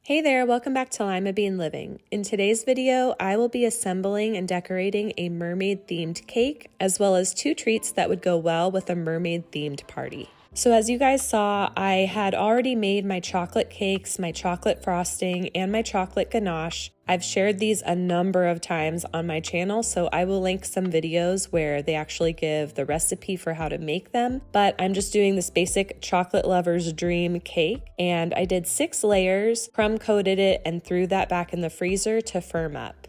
Hey there, welcome back to Limabean Living. In today's video, I will be assembling and decorating a mermaid themed cake, as well as two treats that would go well with a mermaid themed party. So as you guys saw, I had already made my chocolate cakes, my chocolate frosting, and my chocolate ganache. I've shared these a number of times on my channel, so I will link some videos where they actually give the recipe for how to make them. But I'm just doing this basic chocolate lover's dream cake, and I did 6 layers, crumb coated it, and threw that back in the freezer to firm up.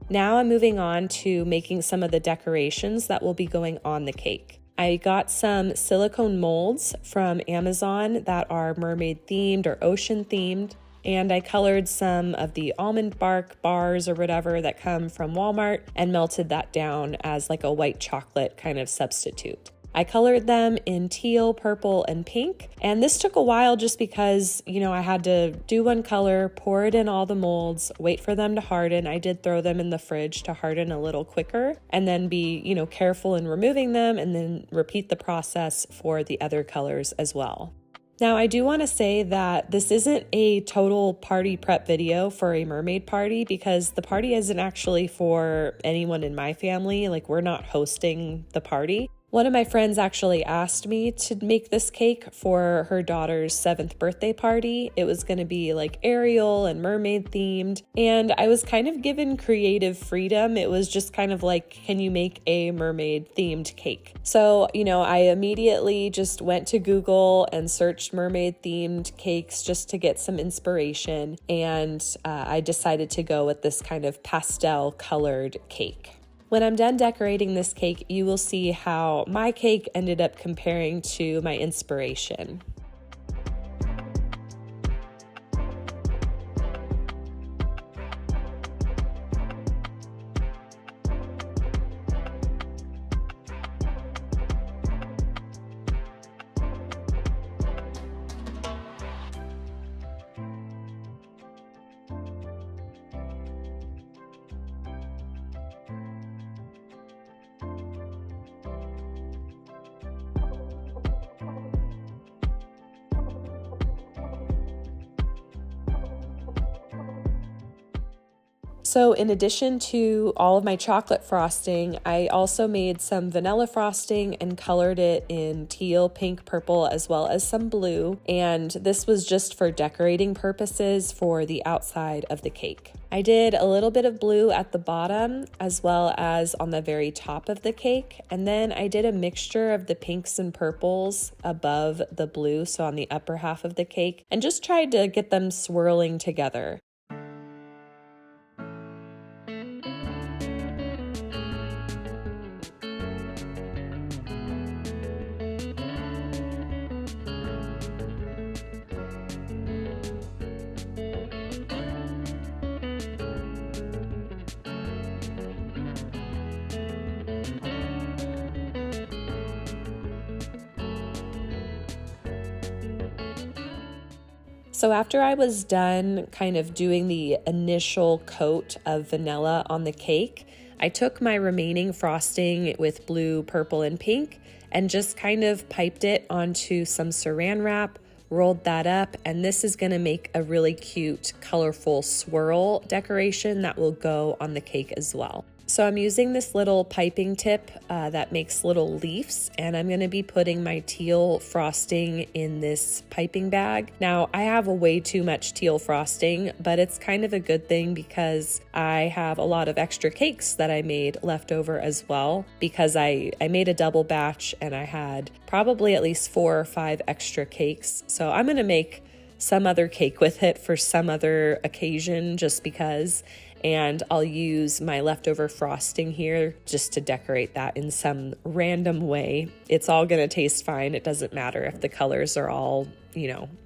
Now I'm moving on to making some of the decorations that will be going on the cake. I got some silicone molds from Amazon that are mermaid themed or ocean themed, and I colored some of the almond bark bars or whatever that come from Walmart and melted that down as like a white chocolate kind of substitute. I colored them in teal, purple, and pink, and this took a while just because, I had to do one color, pour it in all the molds, wait for them to harden. I did throw them in the fridge to harden a little quicker, and then be, careful in removing them, and then repeat the process for the other colors as well. Now, I do want to say that this isn't a total party prep video for a mermaid party because the party isn't actually for anyone in my family. Like, we're not hosting the party. One of my friends actually asked me to make this cake for her daughter's 7th birthday party. It was going to be like Ariel and mermaid themed, and I was kind of given creative freedom. It was just kind of like, can you make a mermaid themed cake? So, I immediately just went to Google and searched mermaid themed cakes just to get some inspiration, and I decided to go with this kind of pastel colored cake. When I'm done decorating this cake, you will see how my cake ended up comparing to my inspiration. So in addition to all of my chocolate frosting, I also made some vanilla frosting and colored it in teal, pink, purple, as well as some blue. And this was just for decorating purposes for the outside of the cake. I did a little bit of blue at the bottom as well as on the very top of the cake. And then I did a mixture of the pinks and purples above the blue, so on the upper half of the cake, and just tried to get them swirling together. So after I was done kind of doing the initial coat of vanilla on the cake, I took my remaining frosting with blue, purple, and pink and just kind of piped it onto some saran wrap, rolled that up, and this is going to make a really cute, colorful swirl decoration that will go on the cake as well. So I'm using this little piping tip that makes little leaves, and I'm going to be putting my teal frosting in this piping bag. Now, I have way too much teal frosting, but it's kind of a good thing because I have a lot of extra cakes that I made left over as well, because I made a double batch and I had probably at least 4 or 5 extra cakes. So I'm going to make some other cake with it for some other occasion just because. And I'll use my leftover frosting here just to decorate that in some random way. It's all gonna taste fine. It doesn't matter if the colors are all,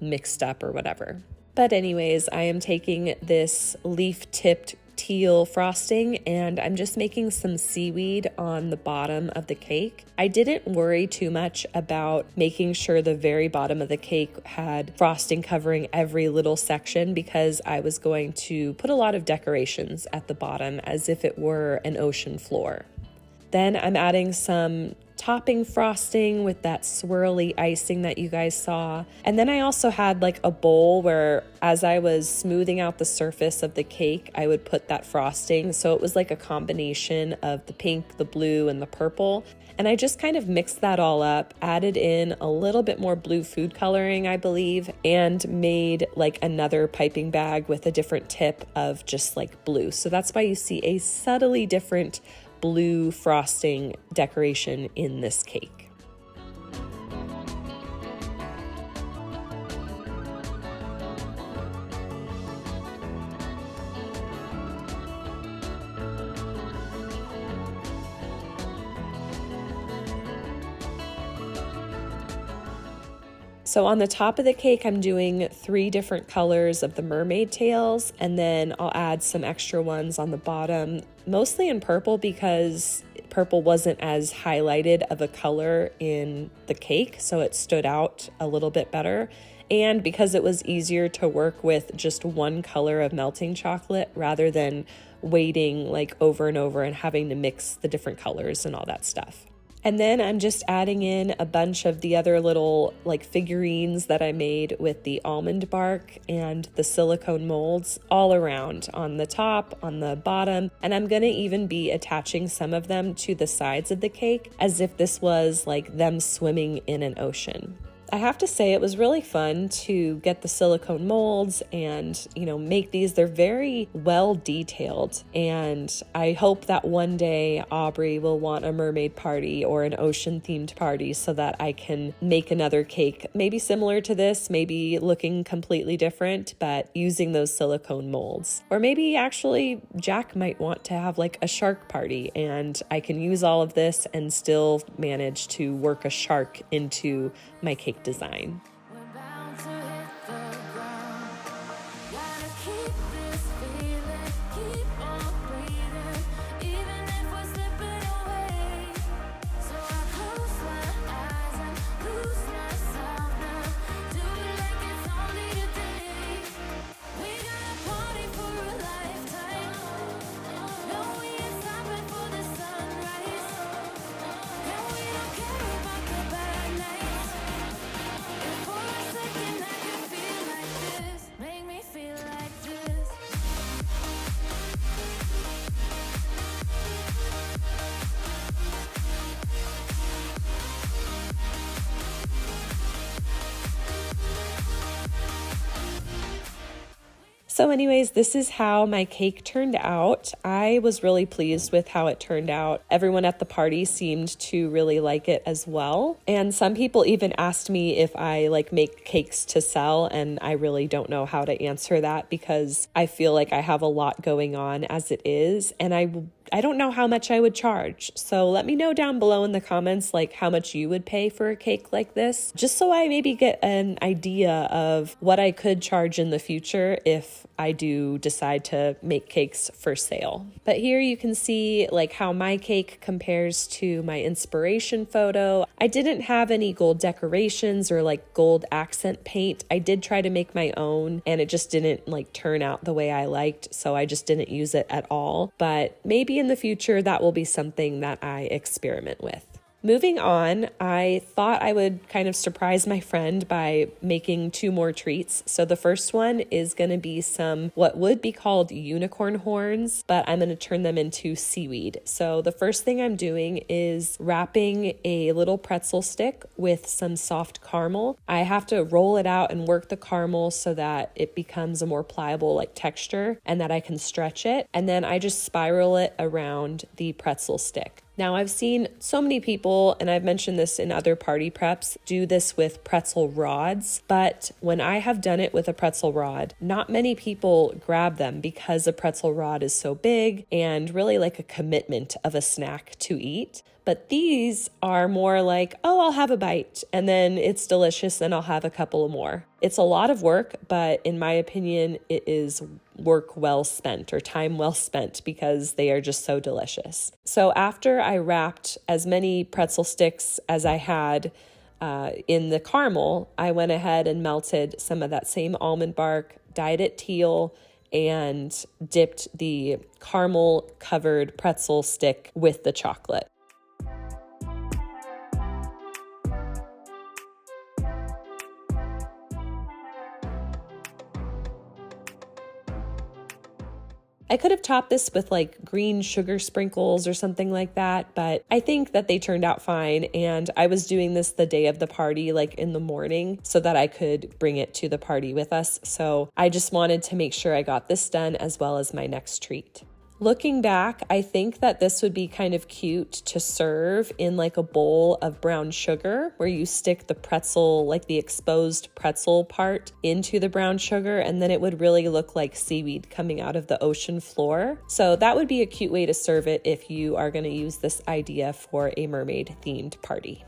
mixed up or whatever. But anyways, I am taking this leaf-tipped teal frosting, and I'm just making some seaweed on the bottom of the cake. I didn't worry too much about making sure the very bottom of the cake had frosting covering every little section because I was going to put a lot of decorations at the bottom as if it were an ocean floor. Then I'm adding some topping frosting with that swirly icing that you guys saw. And then I also had like a bowl where as I was smoothing out the surface of the cake, I would put that frosting. So it was like a combination of the pink, the blue, and the purple. And I just kind of mixed that all up, added in a little bit more blue food coloring, I believe, and made like another piping bag with a different tip of just like blue. So that's why you see a subtly different blue frosting decoration in this cake. So on the top of the cake, I'm doing 3 different colors of the mermaid tails, and then I'll add some extra ones on the bottom, mostly in purple because purple wasn't as highlighted of a color in the cake, so it stood out a little bit better. And because it was easier to work with just one color of melting chocolate rather than waiting like over and over and having to mix the different colors and all that stuff. And then I'm just adding in a bunch of the other little like figurines that I made with the almond bark and the silicone molds all around on the top, on the bottom. And I'm going to even be attaching some of them to the sides of the cake as if this was like them swimming in an ocean. I have to say it was really fun to get the silicone molds and, make these. They're very well detailed. And I hope that one day Aubrey will want a mermaid party or an ocean themed party so that I can make another cake, maybe similar to this, maybe looking completely different, but using those silicone molds. Or maybe actually Jack might want to have like a shark party and I can use all of this and still manage to work a shark into my cake design. So anyways, this is how my cake turned out. I was really pleased with how it turned out. Everyone at the party seemed to really like it as well. And some people even asked me if I make cakes to sell, and I really don't know how to answer that because I feel like I have a lot going on as it is, and I don't know how much I would charge. So let me know down below in the comments how much you would pay for a cake like this, just so I maybe get an idea of what I could charge in the future if I do decide to make cakes for sale. But here you can see how my cake compares to my inspiration photo. I didn't have any gold decorations or gold accent paint. I did try to make my own and it just didn't turn out the way I liked, so I just didn't use it at all. But maybe in the future that will be something that I experiment with. Moving on, I thought I would kind of surprise my friend by making 2 more treats. So the first one is going to be some what would be called unicorn horns, but I'm going to turn them into seaweed. So the first thing I'm doing is wrapping a little pretzel stick with some soft caramel. I have to roll it out and work the caramel so that it becomes a more pliable texture and that I can stretch it. And then I just spiral it around the pretzel stick. Now, I've seen so many people, and I've mentioned this in other party preps, do this with pretzel rods, but when I have done it with a pretzel rod, not many people grab them because a pretzel rod is so big and really a commitment of a snack to eat. But these are more oh, I'll have a bite and then it's delicious and I'll have a couple more. It's a lot of work, but in my opinion, it is work well spent or time well spent because they are just so delicious. So after I wrapped as many pretzel sticks as I had in the caramel, I went ahead and melted some of that same almond bark, dyed it teal, and dipped the caramel covered pretzel stick with the chocolate. I could have topped this with like green sugar sprinkles or something like that, but I think that they turned out fine. And I was doing this the day of the party, like in the morning, so that I could bring it to the party with us. So I just wanted to make sure I got this done as well as my next treat. Looking back, I think that this would be kind of cute to serve in like a bowl of brown sugar where you stick the pretzel, like the exposed pretzel part into the brown sugar, and then it would really look like seaweed coming out of the ocean floor. So that would be a cute way to serve it if you are going to use this idea for a mermaid themed party.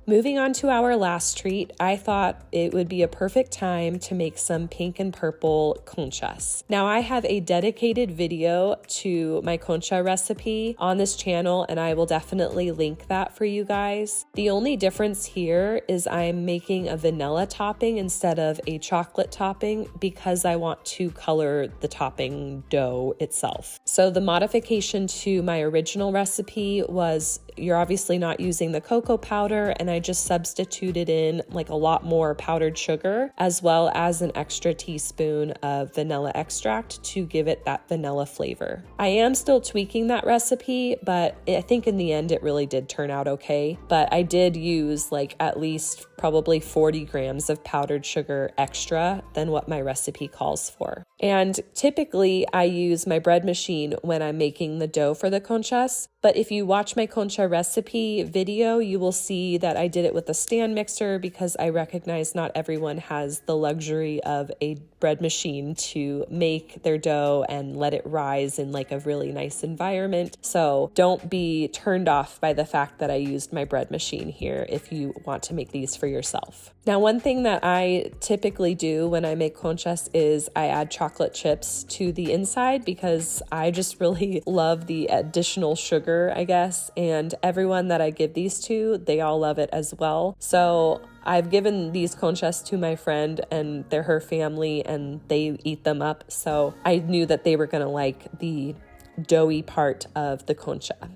Moving on to our last treat, I thought it would be a perfect time to make some pink and purple conchas. Now I have a dedicated video to my concha recipe on this channel, and I will definitely link that for you guys. The only difference here is I'm making a vanilla topping instead of a chocolate topping because I want to color the topping dough itself. So the modification to my original recipe was you're obviously not using the cocoa powder, and I just substituted in like a lot more powdered sugar as well as an extra teaspoon of vanilla extract to give it that vanilla flavor. I am still tweaking that recipe, but I think in the end it really did turn out okay. But I did use like at least probably 40 grams of powdered sugar extra than what my recipe calls for. And typically I use my bread machine when I'm making the dough for the conchas. But if you watch my concha recipe video, you will see that I did it with a stand mixer because I recognize not everyone has the luxury of a bread machine to make their dough and let it rise in like a really nice environment. So don't be turned off by the fact that I used my bread machine here if you want to make these for yourself. Now, one thing that I typically do when I make conchas is I add chocolate chips to the inside because I just really love the additional sugar, I guess. And everyone that I give these to, they all love it as well. So I've given these conchas to my friend and they're her family and they eat them up. So I knew that they were going to like the doughy part of the concha.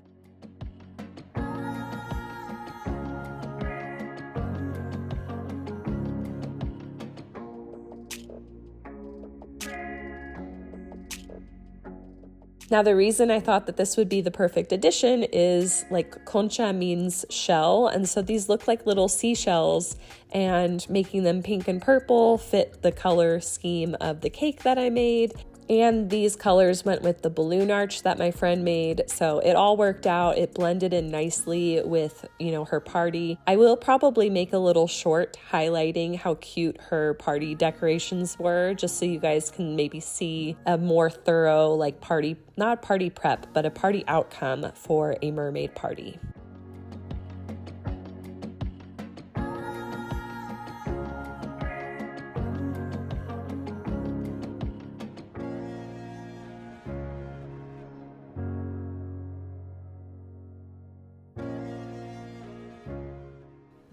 Now, the reason I thought that this would be the perfect addition is like concha means shell. And so these look like little seashells, and making them pink and purple fit the color scheme of the cake that I made. And these colors went with the balloon arch that my friend made. So it all worked out. It blended in nicely with, her party. I will probably make a little short highlighting how cute her party decorations were, just so you guys can maybe see a more thorough, like not party prep, but a party outcome for a mermaid party.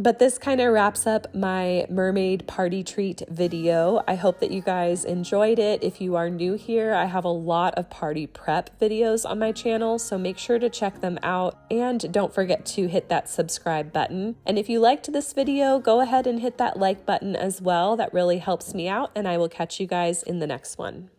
But this kind of wraps up my mermaid party treat video. I hope that you guys enjoyed it. If you are new here, I have a lot of party prep videos on my channel, so make sure to check them out. And don't forget to hit that subscribe button. And if you liked this video, go ahead and hit that like button as well. That really helps me out, and I will catch you guys in the next one.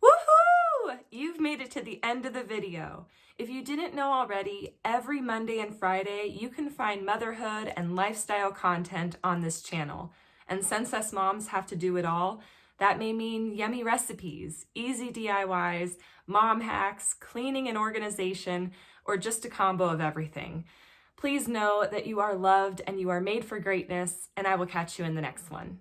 Woohoo! You've made it to the end of the video. If you didn't know already, every Monday and Friday, you can find motherhood and lifestyle content on this channel. And since us moms have to do it all, That may mean yummy recipes, easy DIYs, mom hacks, cleaning and organization, or just a combo of everything. Please know that you are loved and you are made for greatness, and I will catch you in the next one.